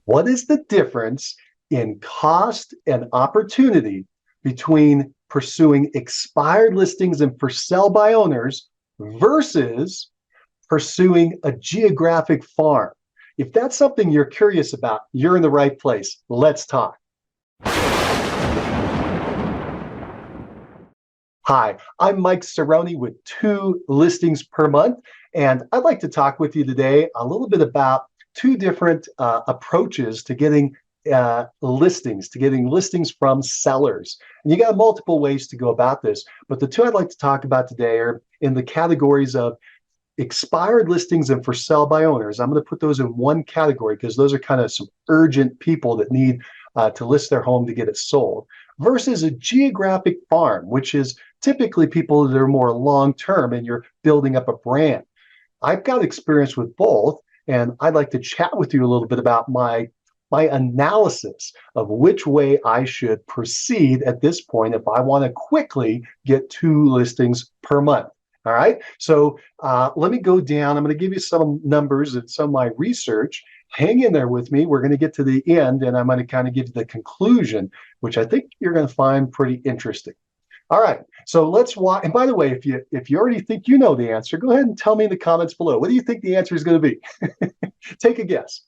What is the difference in cost and opportunity between pursuing expired listings and for sale by owners versus pursuing a geographic farm? If that's something you're curious about, you're in the right place. Let's talk. Hi, I'm Mike Cerrone with 2 listings per month, and I'd like to talk with you today a little bit about 2 different approaches to getting listings from sellers. And you got multiple ways to go about this, but the 2 I'd like to talk about today are in the categories of expired listings and for sale by owners. I'm going to put those in one category because those are kind of some urgent people that need to list their home to get it sold, versus a geographic farm, which is typically people that are more long-term and you're building up a brand. I've got experience with both, and I'd like to chat with you a little bit about my analysis of which way I should proceed at this point if I want to quickly get 2 listings per month. All right, so let me go down. I'm going to give you some numbers and some of my research. Hang in there with me. We're going to get to the end, and I'm going to kind of give you the conclusion, which I think you're going to find pretty interesting. All right, so let's watch. And by the way, if you already think you know the answer, go ahead and tell me in the comments below. What do you think the answer is going to be? Take a guess.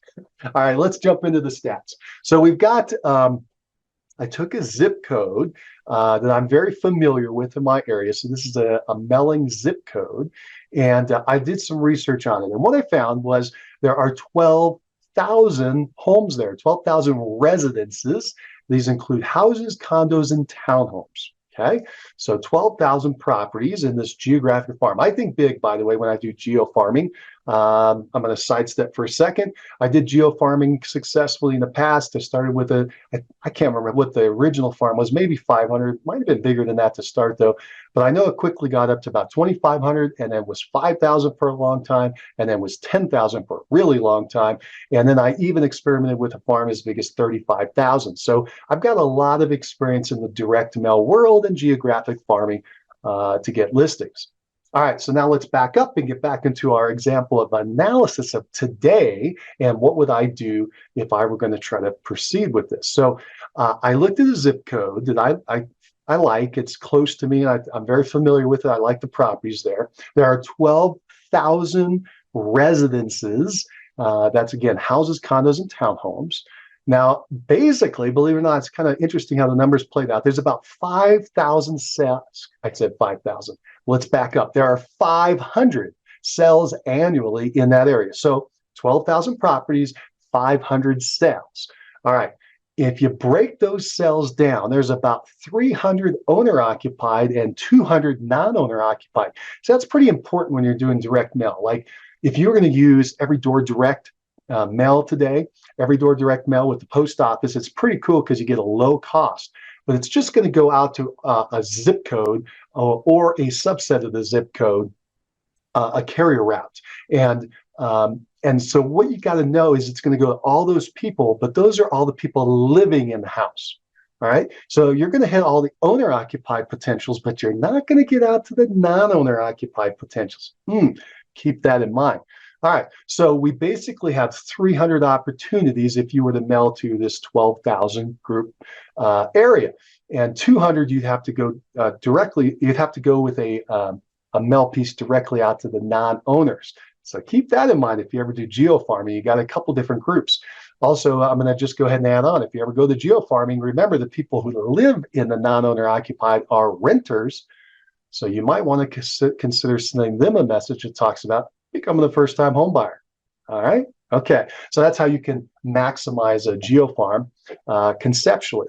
All right, let's jump into the stats. So we've got, I took a zip code that I'm very familiar with in my area. So this is a Melling zip code, and I did some research on it. And what I found was there are 12,000 homes there, 12,000 residences. These include houses, condos, and townhomes. Okay, so 12,000 properties in this geographic farm. I think big, by the way, when I do geofarming. I'm going to sidestep for a second. I did geofarming successfully in the past. I started with I can't remember what the original farm was, maybe 500, might have been bigger than that to start though. But I know it quickly got up to about 2,500, and then was 5,000 for a long time, and then was 10,000 for a really long time. And then I even experimented with a farm as big as 35,000. So I've got a lot of experience in the direct mail world and geographic farming to get listings. All right, so now let's back up and get back into our example of analysis of today and what would I do if I were going to try to proceed with this. So I looked at a zip code that I like. It's close to me. I'm very familiar with it. I like the properties there. There are 12,000 residences. That's, again, houses, condos, and townhomes. Now, basically, believe it or not, it's kind of interesting how the numbers played out. There's about 5,000 sales. I said 5,000. Let's back up. There are 500 sales annually in that area. So 12,000 properties, 500 sales. All right. If you break those sales down, there's about 300 owner-occupied and 200 non-owner-occupied. So that's pretty important when you're doing direct mail. Like if you're going to use every door direct mail today, every door direct mail with the post office, it's pretty cool because you get a low cost, but it's just going to go out to a zip code or a subset of the zip code, a carrier route. And so what you got to know is it's going to go to all those people, but those are all the people living in the house. All right. So you're going to hit all the owner occupied potentials, but you're not going to get out to the non-owner occupied potentials. Keep that in mind. All right, so we basically have 300 opportunities if you were to mail to this 12,000 group area, and 200 you'd have to go directly. You'd have to go with a mail piece directly out to the non-owners. So keep that in mind if you ever do geofarming. You got a couple different groups. Also, I'm going to just go ahead and add on. If you ever go to geofarming, remember the people who live in the non-owner occupied are renters. So you might want to consider sending them a message that talks about becoming a first-time home buyer. All right. Okay. So that's how you can maximize a geofarm conceptually.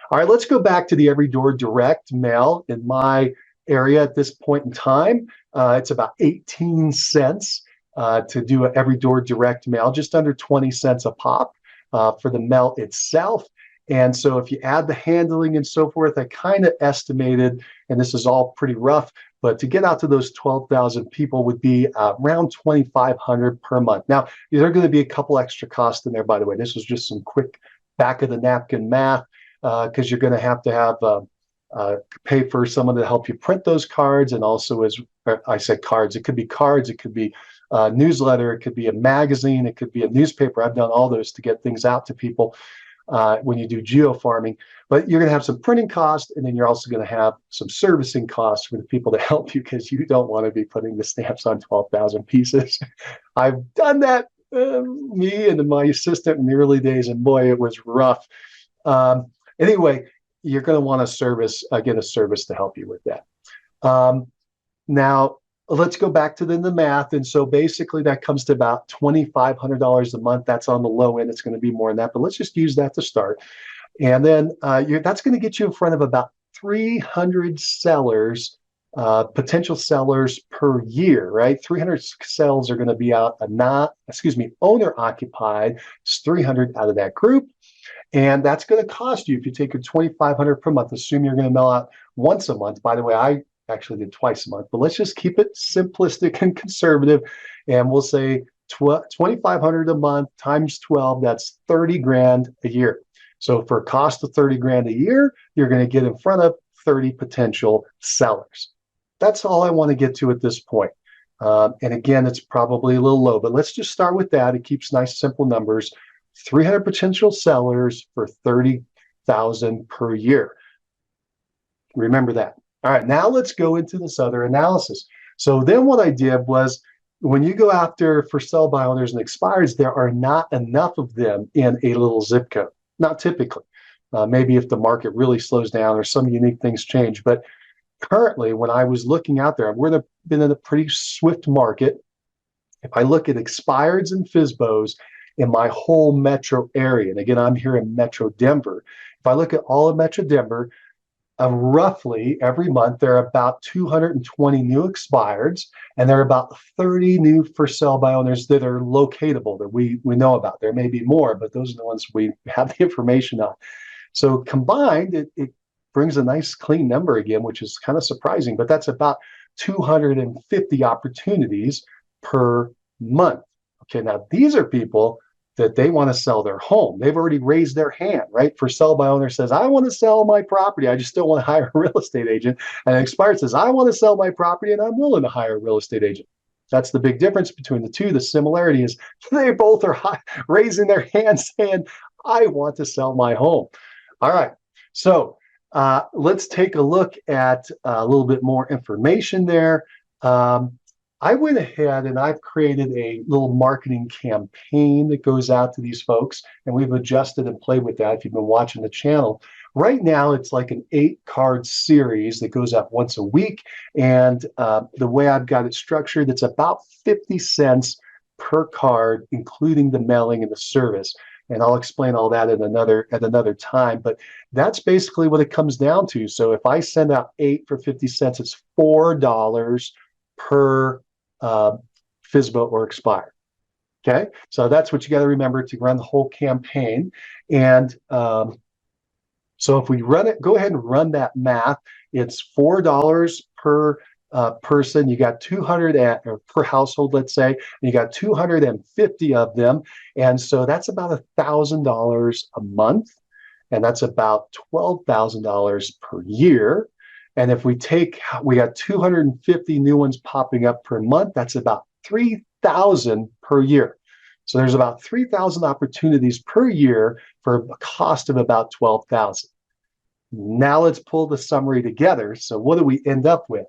All right. Let's go back to the every door direct mail in my area at this point in time. It's about 18 cents to do an every door direct mail, just under 20 cents a pop for the mail itself. And so if you add the handling and so forth, I kind of estimated, and this is all pretty rough, but to get out to those 12,000 people would be around $2,500 per month. Now, there are going to be a couple extra costs in there, by the way. This was just some quick back of the napkin math because you're going to have pay for someone to help you print those cards. And also, as I said, cards, it could be a newsletter, it could be a magazine, it could be a newspaper. I've done all those to get things out to people when you do geofarming. But you're going to have some printing costs, and then you're also going to have some servicing costs for the people to help you, because you don't want to be putting the stamps on 12,000 pieces. I've done that, me and my assistant in the early days, and boy, it was rough. Anyway, you're going to want to get a service to help you with that. Now, let's go back to the math. And so basically that comes to about $2,500 a month. That's on the low end. It's going to be more than that, but let's just use that to start. And then that's going to get you in front of about 300 sellers, potential sellers per year, right? 300 sales are going to be owner occupied. It's 300 out of that group. And that's going to cost you, if you take your $2,500 per month, assume you're going to mail out once a month. By the way, I actually did twice a month, but let's just keep it simplistic and conservative. And we'll say $2,500 a month times 12, that's 30 grand a year. So for a cost of 30 grand a year, you're going to get in front of 30 potential sellers. That's all I want to get to at this point. And again, it's probably a little low, but let's just start with that. It keeps nice, simple numbers. 300 potential sellers for 30,000 per year. Remember that. All right, now let's go into this other analysis. So then what I did was, when you go after for sell by owners and expireds, there are not enough of them in a little zip code. Not typically. Maybe if the market really slows down or some unique things change. But currently, when I was looking out there, we've been in a pretty swift market. If I look at expireds and FSBOs in my whole metro area, and again, I'm here in Metro Denver. If I look at all of Metro Denver, roughly every month, there are about 220 new expireds, and there are about 30 new for sale by owners that are locatable, that we know about. There may be more, but those are the ones we have the information on. So combined, it brings a nice clean number again, which is kind of surprising, but that's about 250 opportunities per month. Okay, now these are people that they want to sell their home. They've already raised their hand, right? For sell by owner says, I want to sell my property. I just don't want to hire a real estate agent. And expired says, I want to sell my property and I'm willing to hire a real estate agent. That's the big difference between the two. The similarity is they both are raising their hands saying, I want to sell my home. All right. So let's take a look at a little bit more information there. I went ahead and I've created a little marketing campaign that goes out to these folks, and we've adjusted and played with that if you've been watching the channel. Right now, it's like an 8-card series that goes out once a week, and the way I've got it structured, it's about 50 cents per card, including the mailing and the service. And I'll explain all that at another time, but that's basically what it comes down to. So if I send out 8 for 50 cents, it's $4 per FSBO or expired. Okay, so that's what you got to remember to run the whole campaign. And so if we run it, go ahead and run that math. It's $4 per person. You got 200 or per household, let's say, and you got 250 of them, and so that's about $1,000 a month, and that's about $12,000 per year. And if we got 250 new ones popping up per month, that's about 3,000 per year. So there's about 3,000 opportunities per year for a cost of about 12,000. Now let's pull the summary together. So what do we end up with?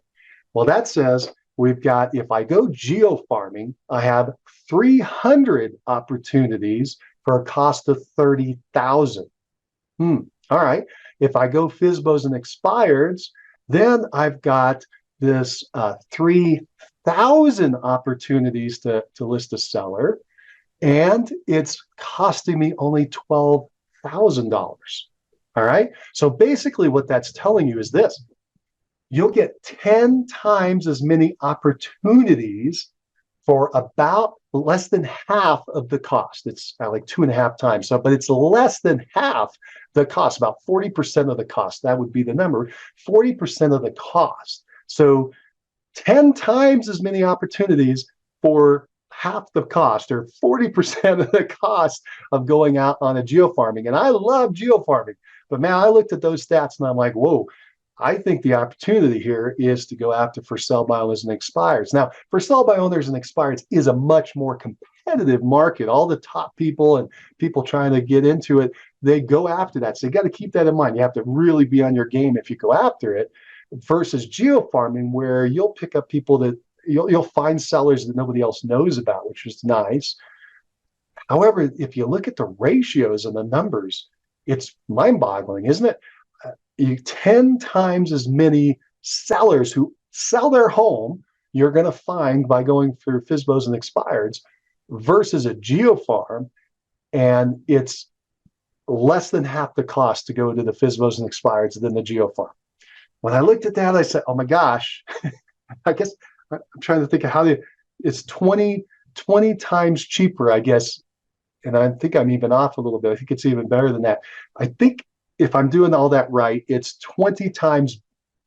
Well, that says we've got, if I go geofarming, I have 300 opportunities for a cost of 30,000. All right. If I go FSBOs and expireds, then I've got this 3,000 opportunities to list a seller, and it's costing me only $12,000. All right. So basically what that's telling you is this: you'll get 10 times as many opportunities for about less than half of the cost. It's like 2.5 times. So, but it's less than half the cost, about 40% of the cost. That would be the number, 40% of the cost. So 10 times as many opportunities for half the cost, or 40% of the cost of going out on a geofarming. And I love geofarming, but man, I looked at those stats and I'm like, whoa, I think the opportunity here is to go after for sale by owners and expireds. Now, for sale by owners and expireds is a much more competitive market. All the top people and people trying to get into it, they go after that. So you got to keep that in mind. You have to really be on your game if you go after it, versus geofarming, where you'll pick up people that you'll find sellers that nobody else knows about, which is nice. However, if you look at the ratios and the numbers, it's mind-boggling, isn't it? You 10 times as many sellers who sell their home you're going to find by going through FSBOs and expireds versus a geofarm, and it's less than half the cost to go to the FSBOs and expireds than the geofarm. When I looked at that, I said, oh my gosh, I guess I'm trying to think of it's 20 times cheaper, I guess. And I think I'm even off a little bit. I think it's even better than that. I think if I'm doing all that right, it's 20 times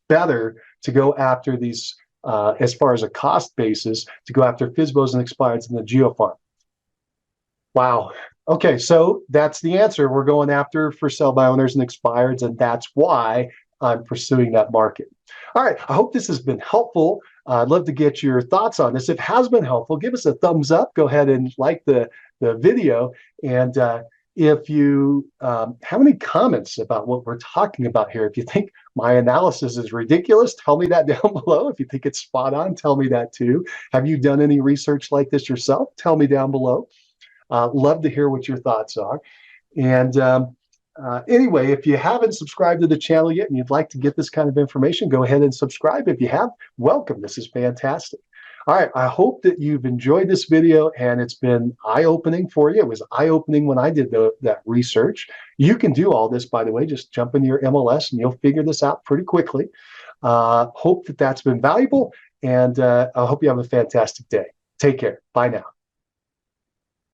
better to go after these, as far as a cost basis, to go after FSBOs and expireds than the geofarm. Wow. Okay, so that's the answer. We're going after for sale by owners and expireds, and that's why I'm pursuing that market. All right, I hope this has been helpful. I'd love to get your thoughts on this. If it has been helpful, give us a thumbs up. Go ahead and like the video. And if you have any comments about what we're talking about here, if you think my analysis is ridiculous, tell me that down below. If you think it's spot on, tell me that too. Have you done any research like this yourself? Tell me down below. Love to hear what your thoughts are. And anyway, if you haven't subscribed to the channel yet and you'd like to get this kind of information, go ahead and subscribe. If you have, welcome. This is fantastic. All right, I hope that you've enjoyed this video and it's been eye-opening for you. It was eye-opening when I did that research. You can do all this, by the way. Just jump into your MLS and you'll figure this out pretty quickly. Hope that that's been valuable, and I hope you have a fantastic day. Take care. Bye now.